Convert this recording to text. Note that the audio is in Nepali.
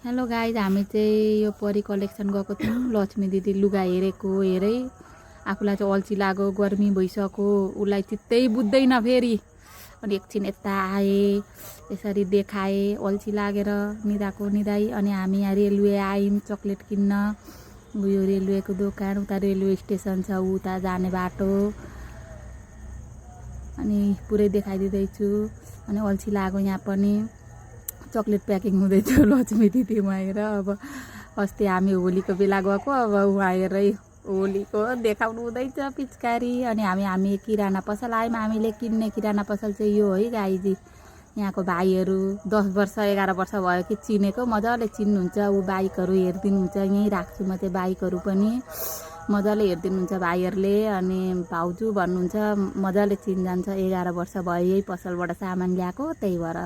हेलो गाइज, हामी चाहिँ यो परी कलेक्सन गएको थियौँ। लक्ष्मी दिदी लुगा हेरेको हेरै आफूलाई चाहिँ अल्छी लाग्यो, गर्मी भइसक्यो, उसलाई चित्तै बुझ्दैन फेरि। अनि एकछिन यता आए, यसरी देखाए, अल्छी लागेर निदाई। अनि हामी यहाँ रेलवे आयौँ चक्लेट किन्न। उयो रेलवेको दोकान, उता रेलवे स्टेसन छ, उता जाने बाटो। अनि पुरै देखाइदिँदैछु। अनि अल्छी लाग्यो यहाँ पनि। चक्लेट प्याकिङ हुँदैछ लक्ष्मी दिदी आएर। अब अस्ति हामी होलीको बेला गएको, अब उहाँ हेरै होलीको देखाउनु हुँदैछ पिचकारी। अनि हामी किराना पसल आयौँ। हामीले किन्ने किराना पसल चाहिँ यो है गाईजी। यहाँको भाइहरू 10 वर्ष 11 वर्ष भयो कि चिनेको, मजाले चिन्नुहुन्छ। ऊ बाइकहरू हेरिदिनुहुन्छ, यहीँ राख्छु म चाहिँ बाइकहरू पनि, मजाले हेरिदिनुहुन्छ भाइहरूले। अनि भाउजू भन्नुहुन्छ, मजाले चिन्जान्छ। 11 वर्ष भयो यही पसलबाट सामान ल्याएको, त्यही भएर